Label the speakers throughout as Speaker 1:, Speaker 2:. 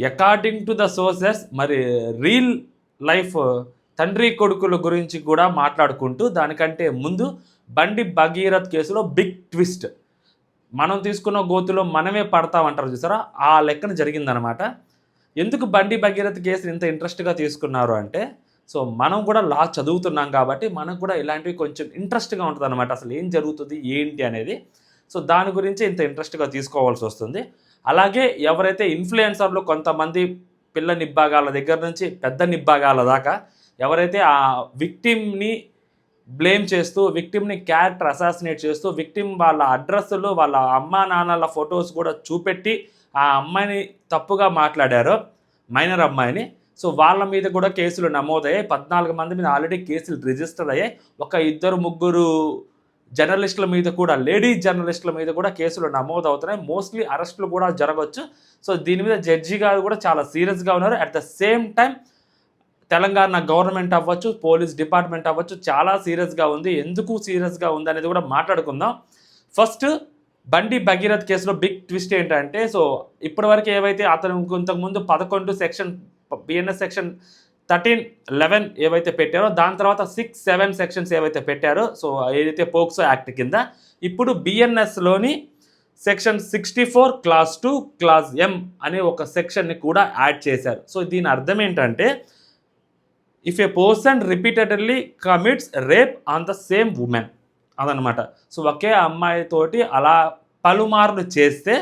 Speaker 1: According to the sources మరి reel life తండ్రి కొడుకుల గురించి కూడా మాట్లాడుకుంటూ దానికంటే ముందు బండి భగీరథ్ కేసులో బిగ్ ట్విస్ట్. మనం తీసుకున్న గోతులో మనమే పడతామంటారు చూసారా, ఆ లెక్కన జరిగిందనమాట. ఎందుకు బండి భగీరథ్ కేసు ఇంత ఇంట్రెస్ట్గా తీసుకున్నారు అంటే, సో మనం కూడా లా చదువుతున్నాం కాబట్టి మనకు కూడా ఇలాంటివి కొంచెం ఇంట్రెస్ట్గా ఉంటుంది అనమాట. అసలు ఏం జరుగుతుంది ఏంటి అనేది. సో దాని గురించి ఇంత ఇంట్రెస్ట్గా తీసుకోవాల్సి వస్తుంది. అలాగే ఎవరైతే ఇన్ఫ్లుయెన్సర్లు కొంతమంది పిల్ల నిబ్బాగాల దగ్గర నుంచి పెద్ద నిబ్బాగాల దాకా ఎవరైతే ఆ విక్టిమ్ని బ్లేమ్ చేస్తూ, విక్టిమ్ని క్యారెక్టర్ అసాసినేట్ చేస్తూ, విక్టిమ్ వాళ్ళ అడ్రస్లు, వాళ్ళ అమ్మా నాన్నల ఫొటోస్ కూడా చూపెట్టి ఆ అమ్మాయిని తప్పుగా మాట్లాడారో, మైనర్ అమ్మాయిని, సో వాళ్ళ మీద కూడా కేసులు నమోదయ్యాయి. 14 మంది మీద ఆల్రెడీ కేసులు రిజిస్టర్ అయ్యాయి. ఒక 2-3 జర్నలిస్టుల మీద కూడా, లేడీ జర్నలిస్టుల మీద కూడా కేసులు నమోదవుతున్నాయి. మోస్ట్లీ అరెస్టులు కూడా జరగవచ్చు. సో దీని మీద జడ్జి గారు కూడా చాలా సీరియస్గా ఉన్నారు. At the same time Telangana government అవ్వచ్చు, పోలీస్ డిపార్ట్మెంట్ అవ్వచ్చు, చాలా సీరియస్గా ఉంది. ఎందుకు సీరియస్గా ఉంది అనేది కూడా మాట్లాడుకుందాం. ఫస్ట్ బండి భగీరథ్ కేసులో బిగ్ ట్విస్ట్ ఏంటంటే, సో ఇప్పటివరకు ఏవైతే అతను ఇంతకుముందు 11 సెక్షన్ బిఎన్ఎస్ సెక్షన్ 13, 11 ఏవైతే పెట్టారో, దాని తర్వాత 6, 7 సెక్షన్స్ ఏవైతే పెట్టారో, సో ఏదైతే పోక్సో యాక్ట్ కింద, ఇప్పుడు బిఎన్ఎస్లోని సెక్షన్ 64 క్లాస్ 2 క్లాస్ ఎం అనే ఒక సెక్షన్ని కూడా యాడ్ చేశారు. సో దీని అర్థం ఏంటంటే, if A person repeatedly commits rape on the same women అదనమాట. సో ఒకే అమ్మాయితోటి అలా పలుమార్లు చేస్తే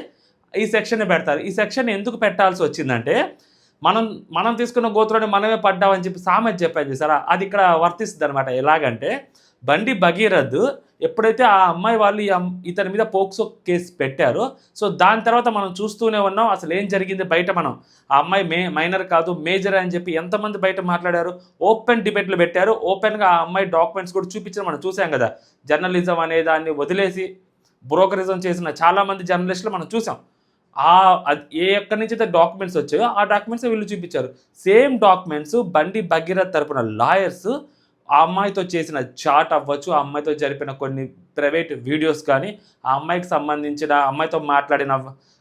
Speaker 1: ఈ సెక్షన్ని పెడతారు. ఈ సెక్షన్ ఎందుకు పెట్టాల్సి వచ్చిందంటే, మనం తీసుకున్న గోతులోనే మనమే పడ్డామని చెప్పి సామెత చెప్పాను చూసారా, అది ఇక్కడ వర్తిస్తుంది అనమాట. ఎలాగంటే, బండి భగీరథ్ ఎప్పుడైతే ఆ అమ్మాయి వాళ్ళు ఇతని మీద పోక్సో కేసు పెట్టారో, సో దాని తర్వాత మనం చూస్తూనే ఉన్నాం అసలు ఏం జరిగింది బయట. మనం ఆ అమ్మాయి మైనర్ కాదు మేజర్ అని చెప్పి ఎంతమంది బయట మాట్లాడారు, ఓపెన్ డిబేట్లు పెట్టారు. ఓపెన్గా ఆ అమ్మాయి డాక్యుమెంట్స్ కూడా చూపించడం మనం చూసాం కదా. జర్నలిజం అనే దాన్ని వదిలేసి బ్రోకరిజం చేసిన చాలామంది జర్నలిస్టులు మనం చూసాం. ఎక్కడి నుంచి అయితే డాక్యుమెంట్స్ వచ్చాయో ఆ డాక్యుమెంట్స్ వీళ్ళు చూపించారు. సేమ్ డాక్యుమెంట్స్ బండి భగీరథ్ తరపున లాయర్స్ ఆ అమ్మాయితో చేసిన చాట్ అవ్వచ్చు, ఆ అమ్మాయితో జరిపిన కొన్ని ప్రైవేట్ వీడియోస్ కానీ, ఆ అమ్మాయికి సంబంధించిన అమ్మాయితో మాట్లాడిన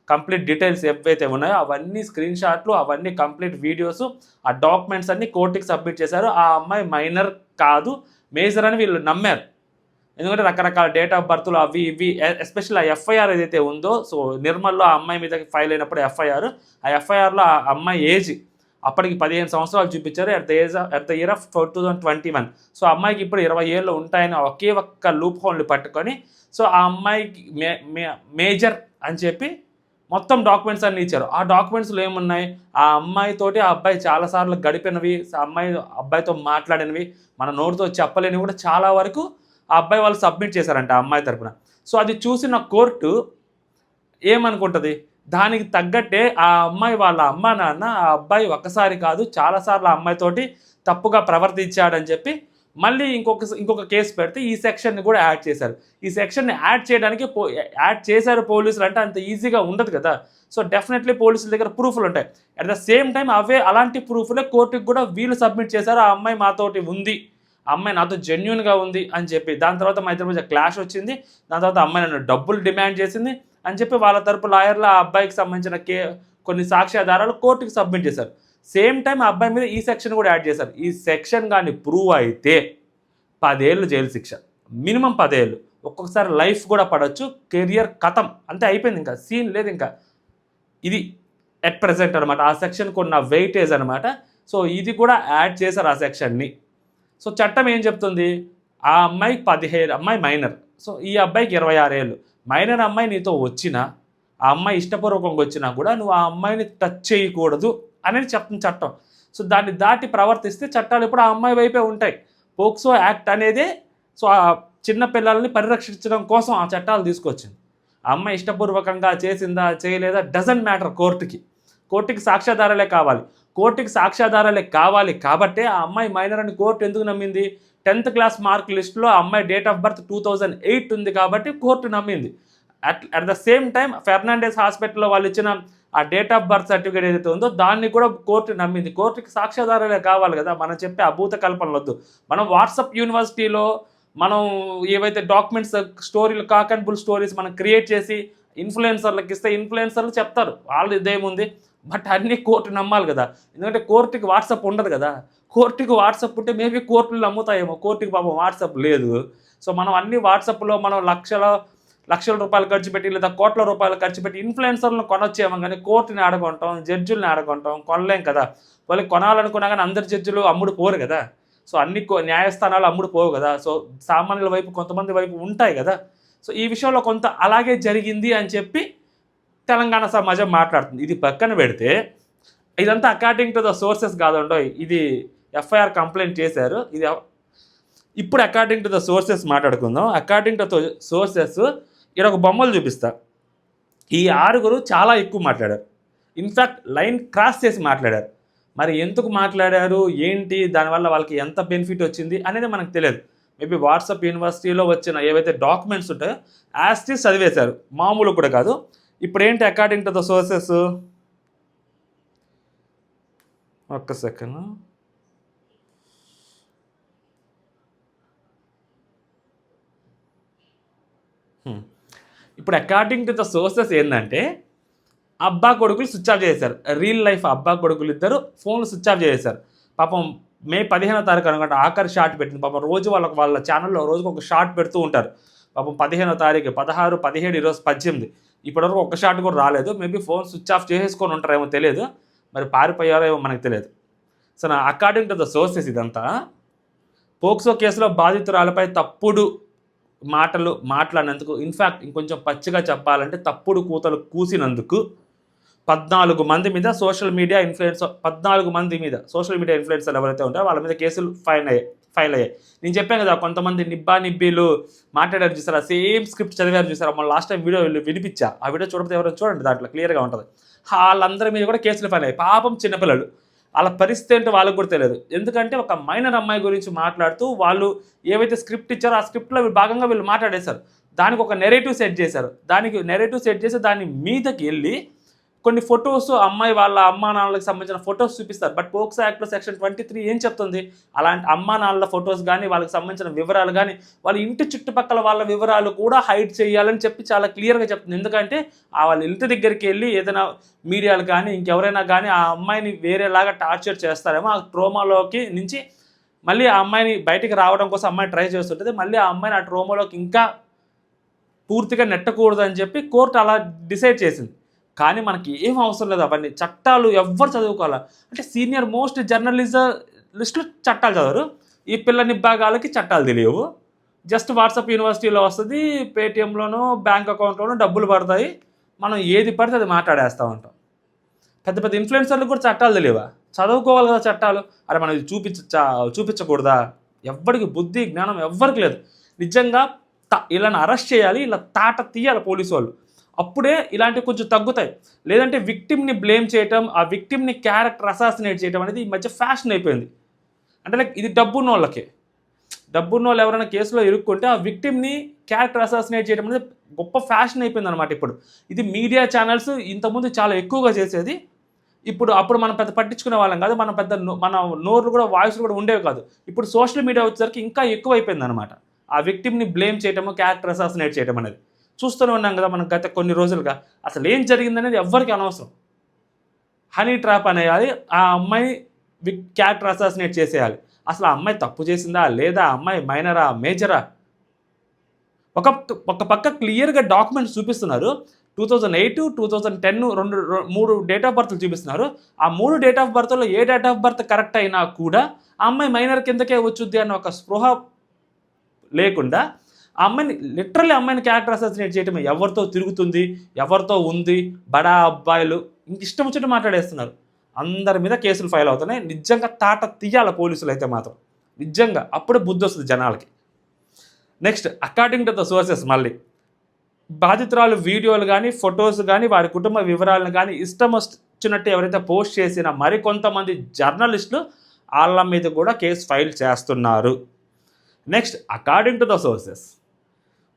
Speaker 1: కంప్లీట్ డీటెయిల్స్ ఏవైతే ఉన్నాయో అవన్నీ స్క్రీన్ షాట్లు, అవన్నీ కంప్లీట్ వీడియోస్, ఆ డాక్యుమెంట్స్ అన్నీ కోర్టుకి సబ్మిట్ చేశారు. ఆ అమ్మాయి మైనర్ కాదు మేజర్ అని వీళ్ళు నమ్మారు. ఎందుకంటే రకరకాల డేట్ ఆఫ్ బర్త్లు అవి ఇవి, ఎస్పెషల్ ఆ ఎఫ్ఐఆర్ ఏదైతే ఉందో, సో నిర్మల్లో ఆ అమ్మాయి మీద ఫైల్ అయినప్పుడు ఎఫ్ఐఆర్, ఆ ఎఫ్ఐఆర్లో ఆ అమ్మాయి ఏజ్ అప్పటికి 15 సంవత్సరాలు చూపించారు. At the year of 2021. So అమ్మాయికి ఇప్పుడు 20 ఏళ్ళు ఉంటాయని ఒకే ఒక్క లూప్ హోల్ని పట్టుకొని, సో ఆ అమ్మాయికి మేజర్ అని చెప్పి మొత్తం డాక్యుమెంట్స్ అన్నీ ఇచ్చారు. ఆ డాక్యుమెంట్స్లో ఏమున్నాయి, ఆ అమ్మాయితోటి ఆ అబ్బాయి చాలాసార్లు గడిపినవి, అబ్బాయితో మాట్లాడినవి, మన నోటితో చెప్పలేనివి కూడా చాలా వరకు ఆ అబ్బాయి వాళ్ళు సబ్మిట్ చేశారంట ఆ అమ్మాయి తరపున. సో అది చూసిన కోర్టు ఏమనుకుంటుంది, దానికి తగ్గట్టే ఆ అమ్మాయి వాళ్ళ అమ్మా నాన్న ఆ అబ్బాయి ఒక్కసారి కాదు చాలాసార్లు ఆ అమ్మాయితోటి తప్పుగా ప్రవర్తించాడని చెప్పి మళ్ళీ ఇంకొక కేసు పెడితే ఈ సెక్షన్ని కూడా యాడ్ చేశారు. ఈ సెక్షన్ని యాడ్ చేయడానికి యాడ్ చేశారు పోలీసులు అంటే అంత ఈజీగా ఉండదు కదా. సో డెఫినెట్లీ పోలీసుల దగ్గర ప్రూఫ్లు ఉంటాయి. అట్ ద సేమ్ టైం అలాంటి ప్రూఫ్లే కోర్టుకి కూడా వీళ్ళు సబ్మిట్ చేశారు. ఆ అమ్మాయి మాతోటి ఉంది, ఆ అమ్మాయి నాతో జెన్యున్గా ఉంది అని చెప్పి. దాని తర్వాత మా ఇద్దరి మధ్య క్లాష్ వచ్చింది, దాని తర్వాత అమ్మాయి నన్ను డబ్బులు డిమాండ్ చేసింది అని చెప్పి వాళ్ళ తరపు లాయర్లు ఆ అబ్బాయికి సంబంధించిన కొన్ని సాక్ష్యాధారాలు కోర్టుకి సబ్మిట్ చేశారు. సేమ్ టైం ఆ అబ్బాయి మీద ఈ సెక్షన్ కూడా యాడ్ చేశారు. ఈ సెక్షన్ కానీ ప్రూవ్ అయితే 10 ఏళ్ళు జైలు శిక్ష, మినిమం 10 ఏళ్ళు, ఒక్కొక్కసారి లైఫ్ కూడా పడవచ్చు. కెరియర్ కథం, అంతే అయిపోయింది, ఇంకా సీన్ లేదు. ఇంకా ఇది ఎట్ ప్రెజెంట్ అనమాట ఆ సెక్షన్కి ఉన్న వెయిటేజ్ అనమాట. సో ఇది కూడా యాడ్ చేశారు ఆ సెక్షన్ని. సో చట్టం ఏం చెప్తుంది, ఆ అమ్మాయికి 17, అమ్మాయి మైనర్, సో ఈ అబ్బాయికి 26 ఏళ్ళు. మైనర్ అమ్మాయి నీతో వచ్చినా, ఆ అమ్మాయి ఇష్టపూర్వకంగా వచ్చినా కూడా నువ్వు ఆ అమ్మాయిని టచ్ చేయకూడదు అనేది చెప్తుంది చట్టం. సో దాన్ని దాటి ప్రవర్తిస్తే చట్టాలు ఇప్పుడు ఆ అమ్మాయి వైపే ఉంటాయి. పోక్సో యాక్ట్ అనేది సో ఆ చిన్న పిల్లల్ని పరిరక్షించడం కోసం ఆ చట్టాలు తీసుకొచ్చింది. ఆ అమ్మాయి ఇష్టపూర్వకంగా చేసిందా చేయలేదా డజంట్ మ్యాటర్. కోర్టుకి సాక్ష్యాధారాలే కావాలి. కోర్టుకి సాక్ష్యాధారాలే కావాలి కాబట్టే ఆ అమ్మాయి మైనర్ అని కోర్టు ఎందుకు నమ్మింది, 10th క్లాస్ మార్క్ లిస్టులో ఆ అమ్మాయి డేట్ ఆఫ్ బర్త్ 2008 ఉంది కాబట్టి కోర్టు నమ్మింది. At the same time Fernandes హాస్పిటల్లో వాళ్ళు ఇచ్చిన ఆ డేట్ ఆఫ్ బర్త్ సర్టిఫికేట్ ఏదైతే ఉందో దాన్ని కూడా కోర్టు నమ్మింది. కోర్టుకి సాక్ష్యాధారాలే కావాలి కదా, మనం చెప్పే అభూత కల్పనలు వద్దు. మనం వాట్సాప్ యూనివర్సిటీలో మనం ఏవైతే డాక్యుమెంట్స్ స్టోరీలు కాకన్ బుల్ స్టోరీస్ మనం క్రియేట్ చేసి ఇన్ఫ్లుయెన్సర్లకు ఇస్తే ఇన్ఫ్లుయెన్సర్లు చెప్తారు, వాళ్ళు ఇదేముంది బట్ అన్నీ కోర్టు నమ్మాలి కదా, ఎందుకంటే కోర్టుకి వాట్సాప్ ఉండదు కదా. కోర్టుకి వాట్సాప్ ఉంటే మేబీ కోర్టులు నమ్ముతాయేమో, కోర్టుకి పాపం వాట్సాప్ లేదు. సో మనం అన్ని వాట్సాప్లో మనం లక్షల రూపాయలు ఖర్చు పెట్టి లేదా కోట్ల రూపాయలు ఖర్చు పెట్టి ఇన్ఫ్లుయెన్సర్లను కొనొచ్చేమో, కానీ కోర్టుని ఆడగొంటాం, జడ్జుల్ని ఆడగొంటాం, కొనలేం కదా. వాళ్ళకి కొనాలనుకున్నా కానీ అందరి జడ్జిలు అమ్ముడు పోరు కదా. సో అన్ని న్యాయస్థానాలు అమ్ముడు పోవు కదా. సో సామాన్యుల వైపు కొంతమంది వైపు ఉంటాయి కదా. సో ఈ విషయంలో కొంత అలాగే జరిగింది అని చెప్పి తెలంగాణ సమాజం మాట్లాడుతుంది. ఇది పక్కన పెడితే ఇదంతా అకార్డింగ్ టు ద సోర్సెస్ కాదండో, ఇది ఎఫ్ఐఆర్ కంప్లైంట్ చేశారు. ఇది ఇప్పుడు అకార్డింగ్ టు ద సోర్సెస్ మాట్లాడుకుందాం. అకార్డింగ్ టు ద సోర్సెస్ ఇక్కడ ఒక బొమ్మలు చూపిస్తా. ఈ 6 చాలా ఎక్కువ మాట్లాడారు. ఇన్ఫ్యాక్ట్ లైన్ క్రాస్ చేసి మాట్లాడారు. మరి ఎందుకు మాట్లాడారు, ఏంటి, దానివల్ల వాళ్ళకి ఎంత బెనిఫిట్ వచ్చింది అనేది మనకు తెలియదు. మేబీ వాట్సాప్ యూనివర్సిటీలో వచ్చిన ఏవైతే డాక్యుమెంట్స్ ఉంటాయో యాస్టీస్ చదివేశారు, మామూలు కూడా కాదు. ఇప్పుడు ఏంటి అకార్డింగ్ టు ద సోర్సెస్, ఒక్క సెకండ్. ఇప్పుడు అకార్డింగ్ టు ద సోర్సెస్ ఏంటంటే అబ్బా కొడుకులు స్విచ్ ఆఫ్ చేశారు. రియల్ లైఫ్ అబ్బా కొడుకులు ఇద్దరు ఫోన్లు స్విచ్ ఆఫ్ చేశారు. పాపం మే 15వ తారీఖు అనుకుంటే ఆఖరి షార్ట్ పెట్టింది. పాపం రోజు వాళ్ళ ఛానల్లో రోజుకు ఒక షార్ట్ పెడుతూ ఉంటారు. పాపం 15వ తారీఖు 16, 17, ఈరోజు 18, ఇప్పటివరకు ఒక షార్ట్ కూడా రాలేదు. మేబీ ఫోన్ స్విచ్ ఆఫ్ చేసేసుకొని ఉంటారేమో తెలియదు, మరి పారిపోయారో ఏమో మనకు తెలియదు. సో నా అకార్డింగ్ టు ద సోర్సెస్ ఇదంతా పోక్సో కేసులో బాధితురాలపై తప్పుడు మాటలు మాట్లాడినందుకు, ఇన్ఫ్యాక్ట్ ఇంకొంచెం పచ్చిగా చెప్పాలంటే తప్పుడు కూతలు కూసినందుకు 14 మంది మీద సోషల్ మీడియా ఇన్ఫ్లుయెన్సర్లు ఎవరైతే ఉంటారో వాళ్ళ మీద కేసులు ఫైల్ అయ్యాయి. నేను చెప్పాను కదా, కొంతమంది నిబ్బీలు మాట్లాడారు చూసారా, సేమ్ స్క్రిప్ట్ చదివారు చూసారా. మన లాస్ట్ టైం వీడియో వినిపించా, ఆ వీడియో చూడకపోతే ఎవరైనా చూడండి, దాంట్లో క్లియర్గా ఉంటుంది. వాళ్ళందరి మీద కూడా కేసులు ఫైల్ అయ్యాయి. పాపం చిన్నపిల్లలు, వాళ్ళ పరిస్థితి ఏంటో వాళ్ళకు కూడా తెలియదు. ఎందుకంటే ఒక మైనర్ అమ్మాయి గురించి మాట్లాడుతూ వాళ్ళు ఏవైతే స్క్రిప్ట్ ఇచ్చారో ఆ స్క్రిప్ట్లో భాగంగా వీళ్ళు మాట్లాడేశారు. దానికి ఒక నెరేటివ్ సెట్ చేశారు. దాని మీదకి వెళ్ళి కొన్ని ఫొటోస్ అమ్మాయి వాళ్ళ అమ్మా నాన్నలకు సంబంధించిన ఫొటోస్ చూపిస్తారు. బట్ పోక్సో యాక్ట్లో సెక్షన్ 23 ఏం చెప్తుంది, అలాంటి అమ్మా నాన్నల ఫొటోస్ కానీ వాళ్ళకి సంబంధించిన వివరాలు కానీ వాళ్ళ ఇంటి చుట్టుపక్కల వాళ్ళ వివరాలు కూడా హైడ్ చేయాలని చెప్పి చాలా క్లియర్గా చెప్తుంది. ఎందుకంటే వాళ్ళ ఇంటి దగ్గరికి వెళ్ళి ఏదైనా మీడియాలు కానీ ఇంకెవరైనా కానీ ఆ అమ్మాయిని వేరేలాగా టార్చర్ చేస్తారేమో, ఆ ట్రోమాలోకి నుంచి మళ్ళీ ఆ అమ్మాయిని బయటికి రావడం కోసం అమ్మాయి ట్రై చేస్తుంటుంది. మళ్ళీ ఆ అమ్మాయిని ఆ ట్రోమాలోకి ఇంకా పూర్తిగా నెట్టకూడదు అని చెప్పి కోర్టు అలా డిసైడ్ చేసింది. కానీ మనకి ఏం అవసరం లేదు అవన్నీ, చట్టాలు ఎవ్వరు చదువుకోవాలా అంటే సీనియర్ మోస్ట్ జర్నలిస్టులు చట్టాలు చదవరు. ఈ పిల్ల నిబ్బాగాలకి చట్టాలు తెలియవు. జస్ట్ వాట్సాప్ యూనివర్సిటీలో వస్తుంది, పేటిఎంలోనూ బ్యాంక్ అకౌంట్లోనూ డబ్బులు పడతాయి, మనం ఏది పడితే అది మాట్లాడేస్తూ ఉంటాం. పెద్ద పెద్ద ఇన్ఫ్లుయెన్సర్లకు కూడా చట్టాలు తెలియవా, చదువుకోవాలి కదా చట్టాలు. అరే మనం ఇది చూపించకూడదా, ఎవ్వరికి బుద్ధి జ్ఞానం ఎవ్వరికి లేదు. నిజంగా ఇలాని అరెస్ట్ చేయాలి, ఇలా తాట తీయాలి పోలీసు వాళ్ళు, అప్పుడే ఇలాంటివి కొంచెం తగ్గుతాయి. లేదంటే విక్టిమ్ని బ్లేమ్ చేయటం, ఆ విక్టిమ్ని క్యారెక్టర్ అసాసినేట్ చేయడం అనేది ఈ మధ్య ఫ్యాషన్ అయిపోయింది. అంటే లైక్ ఇది డబ్బున్న వాళ్ళు ఎవరైనా కేసులో ఇరుక్కుంటే ఆ విక్టిమ్ని క్యారెక్టర్ అసాసినేట్ చేయడం అనేది గొప్ప ఫ్యాషన్ అయిపోయింది అనమాట. ఇప్పుడు ఇది మీడియా ఛానల్స్ ఇంతకుముందు చాలా ఎక్కువగా చేసేది. అప్పుడు మనం పెద్ద పట్టించుకునే వాళ్ళం కాదు, మన నోర్లు కూడా వాయిస్లు కూడా ఉండేవి కాదు. ఇప్పుడు సోషల్ మీడియా వచ్చేసరికి ఇంకా ఎక్కువ అయిపోయింది అనమాట ఆ విక్టిమ్ని బ్లేమ్ చేయటము, క్యారెక్టర్ అసాసినేట్ చేయడం అనేది. చూస్తూనే ఉన్నాం కదా మనం గత కొన్ని రోజులుగా. అసలు ఏం జరిగిందనేది ఎవ్వరికి అనవసరం. హనీ ట్రాప్ అనేయాలి, ఆ అమ్మాయి క్యారెక్టర్ అసాసినేట్ చేసేయాలి. అసలు ఆ అమ్మాయి తప్పు చేసిందా లేదా, ఆ అమ్మాయి మైనరా మేజరా, ఒక పక్క క్లియర్గా డాక్యుమెంట్స్ చూపిస్తున్నారు. 2008, 2010 3 డేట్ ఆఫ్ బర్త్లు చూపిస్తున్నారు. ఆ 3 డేట్ ఆఫ్ బర్త్లో ఏ డేట్ ఆఫ్ బర్త్ కరెక్ట్ అయినా కూడా ఆ అమ్మాయి మైనర్ కిందకే వచ్చుద్ది అన్న ఒక స్పృహ లేకుండా ఆ అమ్మాయిని క్యారెక్టర్ అసాసినేట్ చేయటమే. ఎవరితో తిరుగుతుంది, ఎవరితో ఉంది, బడా అబ్బాయిలు ఇంక ఇష్టం వచ్చినట్టు మాట్లాడేస్తున్నారు. అందరి మీద కేసులు ఫైల్ అవుతున్నాయి. నిజంగా తాట తీయాల పోలీసులు అయితే మాత్రం, నిజంగా అప్పుడే బుద్ధి వస్తుంది జనాలకి. Next according to the sources, మళ్ళీ బాధితురాలు వీడియోలు కానీ ఫొటోస్ కానీ వారి కుటుంబ వివరాలను కానీ ఇష్టం వచ్చినట్టు ఎవరైతే పోస్ట్ చేసిన మరికొంతమంది జర్నలిస్టులు వాళ్ళ మీద కూడా కేసు ఫైల్ చేస్తున్నారు. Next according to the sources,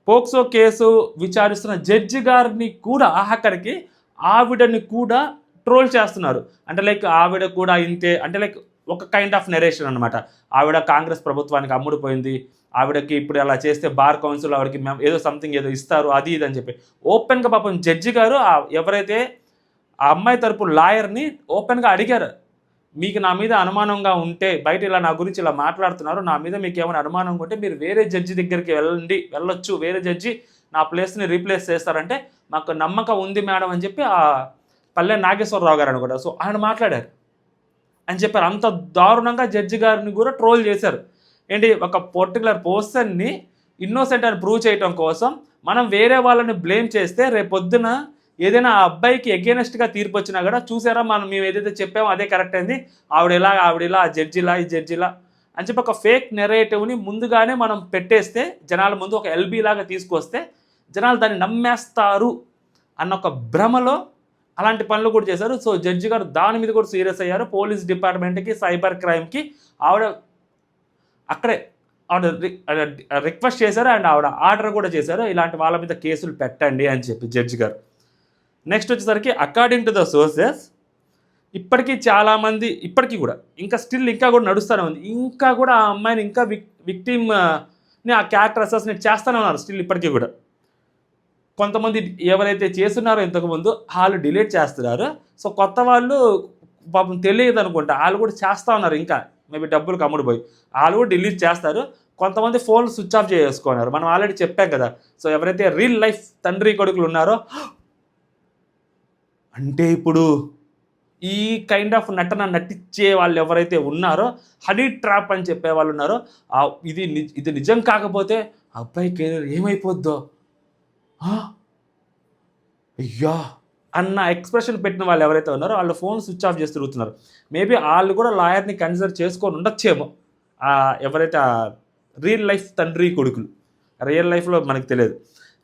Speaker 1: POCSO case విచారిస్తున్న జడ్జి గారిని కూడా ఆఖరికి ఆవిడని కూడా ట్రోల్ చేస్తున్నారు. అంటే లైక్ ఆవిడ కూడా ఇంతే, అంటే లైక్ ఒక కైండ్ ఆఫ్ నెరేషన్ అనమాట. ఆవిడ కాంగ్రెస్ ప్రభుత్వానికి అమ్ముడుపోయింది, ఆవిడకి ఇప్పుడు అలా చేస్తే బార్ కౌన్సిల్ ఆవిడకి ఏదో సంథింగ్ ఏదో ఇస్తారు, అది ఇది అని చెప్పి ఓపెన్గా పాపం జడ్జి గారు ఎవరైతే ఆ అమ్మాయి తరపు లాయర్ని ఓపెన్గా అడిగారు, మీకు నా మీద అనుమానంగా ఉంటే, బయట ఇలా నా గురించి ఇలా మాట్లాడుతున్నారు, నా మీద మీకు ఏమైనా అనుమానంగా ఉంటే మీరు వేరే జడ్జి దగ్గరికి వెళ్ళొచ్చు, వేరే జడ్జి నా ప్లేస్ని రీప్లేస్ చేస్తారంటే మాకు నమ్మకం ఉంది మేడం అని చెప్పి ఆ పల్లె నాగేశ్వరరావు గారు అనుకుంటా, సో ఆయన మాట్లాడారు అని చెప్పారు. అంత దారుణంగా జడ్జి గారిని కూడా ట్రోల్ చేశారు. ఏంటి, ఒక పర్టికులర్ పర్సన్ని ఇన్నోసెంట్ అని ప్రూవ్ చేయడం కోసం మనం వేరే వాళ్ళని బ్లేమ్ చేస్తే రేపొద్దున ఏదైనా ఆ అబ్బాయికి ఎగెనెస్ట్గా తీర్పు వచ్చినా కూడా, చూసారా మేము ఏదైతే చెప్పామో అదే కరెక్ట్ అయింది, ఆవిడలా ఆ జడ్జిలా ఈ జడ్జిలా అని చెప్పి ఒక ఫేక్ నెరేటివ్ని ముందుగానే మనం పెట్టేస్తే, జనాల ముందు ఒక ఎల్బీ లాగా తీసుకొస్తే జనాలు దాన్ని నమ్మేస్తారు అన్న ఒక భ్రమలో అలాంటి పనులు కూడా చేశారు. సో జడ్జి గారు దాని మీద కూడా సీరియస్ అయ్యారు. పోలీస్ డిపార్ట్మెంట్కి, సైబర్ క్రైమ్కి ఆవిడ అక్కడే రిక్వెస్ట్ చేశారు అండ్ ఆవిడ ఆర్డర్ కూడా చేశారు, ఇలాంటి వాళ్ళ మీద కేసులు పెట్టండి అని చెప్పి జడ్జి గారు. నెక్స్ట్ వచ్చేసరికి అకార్డింగ్ టు ద సోర్సెస్ ఇప్పటికీ చాలామంది ఇప్పటికీ కూడా ఇంకా స్టిల్ ఇంకా కూడా నడుస్తూనే ఉంది, ఇంకా కూడా ఆ అమ్మాయిని ఇంకా విక్టిమ్ని ఆ క్యారెక్టర్ అసాసినేట్ చేస్తూనే ఉన్నారు స్టిల్ ఇప్పటికీ కూడా. కొంతమంది ఎవరైతే చేస్తున్నారో ఇంతకుముందు వాళ్ళు డిలీట్ చేస్తున్నారు. సో కొత్త వాళ్ళు పాపం తెలియదు అనుకుంటా, వాళ్ళు కూడా చేస్తూ ఉన్నారు, ఇంకా మేబీ డబ్బులు కమ్ముడిపోయి వాళ్ళు కూడా డిలీట్ చేస్తారు. కొంతమంది ఫోన్లు స్విచ్ ఆఫ్ చేసుకున్నారు. మనం ఆల్రెడీ చెప్పాం కదా. సో ఎవరైతే రియల్ లైఫ్ తండ్రి కొడుకులు ఉన్నారో, అంటే ఇప్పుడు ఈ కైండ్ ఆఫ్ నటించే వాళ్ళు ఎవరైతే ఉన్నారో, హనీ ట్రాప్ అని చెప్పే వాళ్ళు ఉన్నారో, ఇది నిజం కాకపోతే అబ్బాయి కెరీర్ ఏమైపోద్దో, అయ్యా అన్న ఎక్స్ప్రెషన్ పెట్టిన వాళ్ళు ఎవరైతే ఉన్నారో వాళ్ళు ఫోన్ స్విచ్ ఆఫ్ చేసి తిరుగుతున్నారు. మేబీ వాళ్ళు కూడా లాయర్ని కన్సిడర్ చేసుకొని ఉండొచ్చేమో, ఎవరైతే రియల్ లైఫ్ తండ్రి కొడుకులు, రియల్ లైఫ్లో మనకు తెలియదు.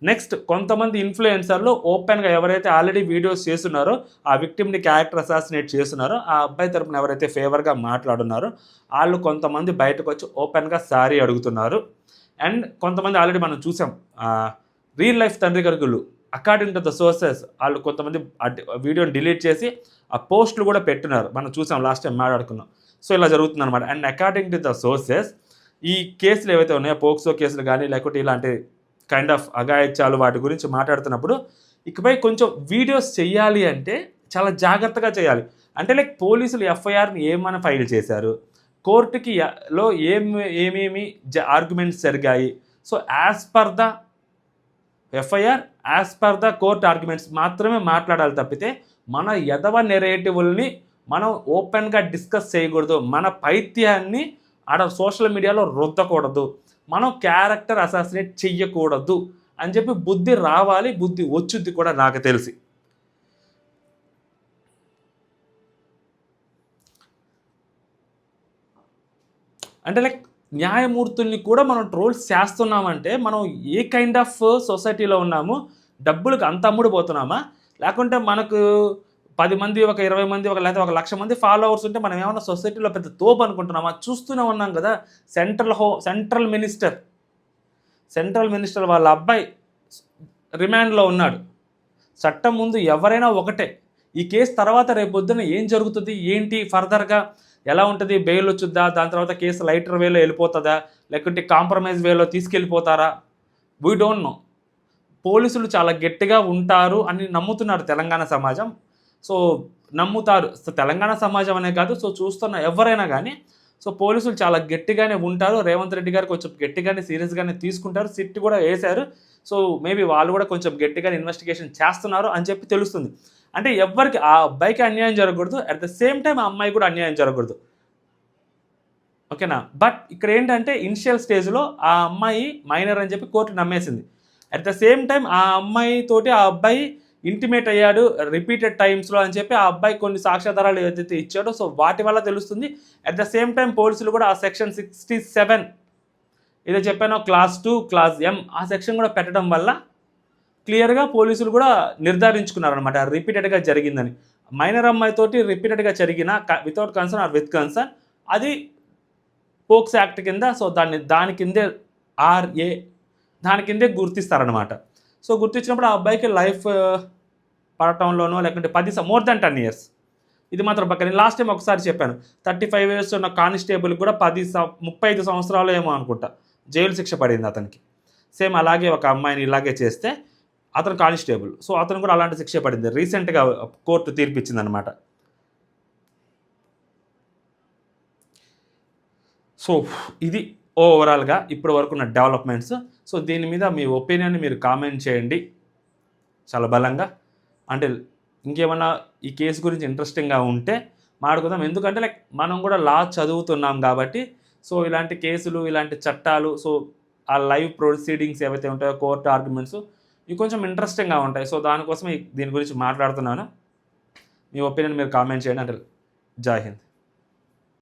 Speaker 1: నెక్స్ట్ కొంతమంది ఇన్ఫ్లుయెన్సర్లు ఓపెన్గా ఎవరైతే ఆల్రెడీ వీడియోస్ చేస్తున్నారో, ఆ విక్టిమ్ని క్యారెక్టర్ అసాసినేట్ చేస్తున్నారో, ఆ అబ్బాయి తరపున ఎవరైతే ఫేవర్గా మాట్లాడున్నారో వాళ్ళు కొంతమంది బయటకు వచ్చి ఓపెన్గా సారీ అడుగుతున్నారు. అండ్ కొంతమంది ఆల్రెడీ మనం చూసాం, రియల్ లైఫ్ తండ్రి కొడుకులు అకార్డింగ్ టు ద సోర్సెస్ వాళ్ళు కొంతమంది వీడియోని డిలీట్ చేసి ఆ పోస్టులు కూడా పెట్టినారు, మనం చూసాం, లాస్ట్ టైం మాట్లాడుకున్నాం. సో ఇలా జరుగుతుంది అనమాట. And according to the sources ఈ కేసులు ఏవైతే ఉన్నాయో, పోక్సో కేసులు కానీ లేకపోతే ఇలాంటి కైండ్ ఆఫ్ అఘాయిత్యాలు వాటి గురించి మాట్లాడుతున్నప్పుడు ఇకపై కొంచెం వీడియోస్ చేయాలి అంటే చాలా జాగ్రత్తగా చేయాలి. అంటే లైక్ పోలీసులు ఎఫ్ఐఆర్ని ఏమైనా ఫైల్ చేశారు, కోర్టుకి లో ఏమేమి ఆర్గ్యుమెంట్స్ జరిగాయి, so as per the FIR, as per the court arguments మాత్రమే మాట్లాడాలి తప్పితే మన ఎదవ నెరేటివ్ని మనం ఓపెన్గా డిస్కస్ చేయకూడదు, మన పైత్యాన్ని ఆడ సోషల్ మీడియాలో రుద్దకూడదు, మనం క్యారెక్టర్ అసాసినేట్ చెయ్యకూడదు అని చెప్పి బుద్ధి రావాలి. బుద్ధి వచ్చుద్ది కూడా నాకు తెలిసి. అంటే లైక్ న్యాయమూర్తుల్ని కూడా మనం ట్రోల్స్ చేస్తున్నామంటే మనం ఏ కైండ్ ఆఫ్ సొసైటీలో ఉన్నాము, డబ్బులకు అంత అమ్ముడుపోతున్నామా, లేకుంటే మనకు 10 మంది, ఒక 20 మంది, లేదా 1,00,000 మంది ఫాలోవర్స్ ఉంటే మనం ఏమన్నా సొసైటీలో పెద్ద తోపు అనుకుంటున్నామా? చూస్తూనే ఉన్నాం కదా, సెంట్రల్ మినిస్టర్ వాళ్ళ అబ్బాయి రిమాండ్లో ఉన్నాడు. చట్టం ముందు ఎవరైనా ఒకటే. ఈ కేసు తర్వాత రేపొద్దున ఏం జరుగుతుంది, ఏంటి ఫర్దర్గా ఎలా ఉంటుంది, బెయిల్ వచ్చుద్దా, దాని తర్వాత కేసు లైటర్ వేలో వెళ్ళిపోతుందా, లేకుంటే కాంప్రమైజ్ వేలో తీసుకెళ్ళిపోతారా, వీ డోంట్ నో. పోలీసులు చాలా గట్టిగా ఉంటారు అని నమ్ముతున్నారు తెలంగాణ సమాజం. సో నమ్ముతారు, సో తెలంగాణ సమాజం అనే కాదు, సో చూస్తున్న ఎవరైనా కానీ, సో పోలీసులు చాలా గట్టిగానే ఉంటారు. రేవంత్ రెడ్డి గారు కొంచెం గట్టిగానే సీరియస్గానే తీసుకుంటారు, సిట్ కూడా వేశారు. సో మేబీ వాళ్ళు కూడా కొంచెం గట్టిగానే ఇన్వెస్టిగేషన్ చేస్తున్నారు అని చెప్పి తెలుస్తుంది. అంటే ఎవరికి ఆ అబ్బాయికి అన్యాయం జరగకూడదు, అట్ ద సేమ్ టైం ఆ అమ్మాయి కూడా అన్యాయం జరగకూడదు, ఓకేనా. బట్ ఇక్కడ ఏంటంటే ఇనిషియల్ స్టేజ్లో ఆ అమ్మాయి మైనర్ అని చెప్పి కోర్టు నమ్మేసింది. అట్ ద సేమ్ టైం ఆ అమ్మాయి తోటి ఆ అబ్బాయి ఇంటిమేట్ అయ్యాడు రిపీటెడ్ టైమ్స్లో అని చెప్పి ఆ అబ్బాయి కొన్ని సాక్ష్యాధారాలు ఏదైతే ఇచ్చాడో, సో వాటి వల్ల తెలుస్తుంది. అట్ ద సేమ్ టైం పోలీసులు కూడా ఆ సెక్షన్ 67 ఏదో చెప్పానో క్లాస్ 2, క్లాస్ M ఆ సెక్షన్ కూడా పెట్టడం వల్ల క్లియర్గా పోలీసులు కూడా నిర్ధారించుకున్నారనమాట రిపీటెడ్గా జరిగిందని. మైనర్ అమ్మాయితోటి రిపీటెడ్గా జరిగిన without concern or with concern అది పోక్స్ యాక్ట్ కింద, సో దాని కిందే RA దాని కిందే గుర్తిస్తారనమాట. సో గుర్తించినప్పుడు ఆ అబ్బాయికి లైఫ్ పడటంలోనో లేకుంటే మోర్ దాన్ 10 years. ఇది మాత్రం పక్కన. లాస్ట్ టైం ఒకసారి చెప్పాను, 35 years ఉన్న కానిస్టేబుల్ కూడా 35 సంవత్సరాలు ఏమో అనుకుంటా జైలు శిక్ష పడింది అతనికి. సేమ్ అలాగే ఒక అమ్మాయిని ఇలాగే చేస్తే అతను కానిస్టేబుల్. సో అతను కూడా అలాంటి శిక్ష పడింది. రీసెంట్గా కోర్టు తీర్పిచ్చిందనమాట. సో ఇది ఓవరాల్గా ఇప్పటి వరకు ఉన్న డెవలప్మెంట్స్. సో దీని మీద మీ ఒపీనియన్ మీరు కామెంట్ చేయండి చాలా బలంగా. అంటే ఇంకేమన్నా ఈ కేసు గురించి ఇంట్రెస్టింగ్గా ఉంటే మాట్లాడుకుందాం. ఎందుకంటే లైక్ మనం కూడా లా చదువుతున్నాం కాబట్టి సో ఇలాంటి కేసులు, ఇలాంటి చట్టాలు, సో ఆ లైవ్ ప్రొసీడింగ్స్ ఏవైతే ఉంటాయో, కోర్టు ఆర్గ్యుమెంట్స్, ఇవి కొంచెం ఇంట్రెస్టింగ్గా ఉంటాయి. సో దానికోసం దీని గురించి మాట్లాడుతున్నాను. మీ ఒపీనియన్ మీరు కామెంట్ చేయండి. అంటే జై హింద్.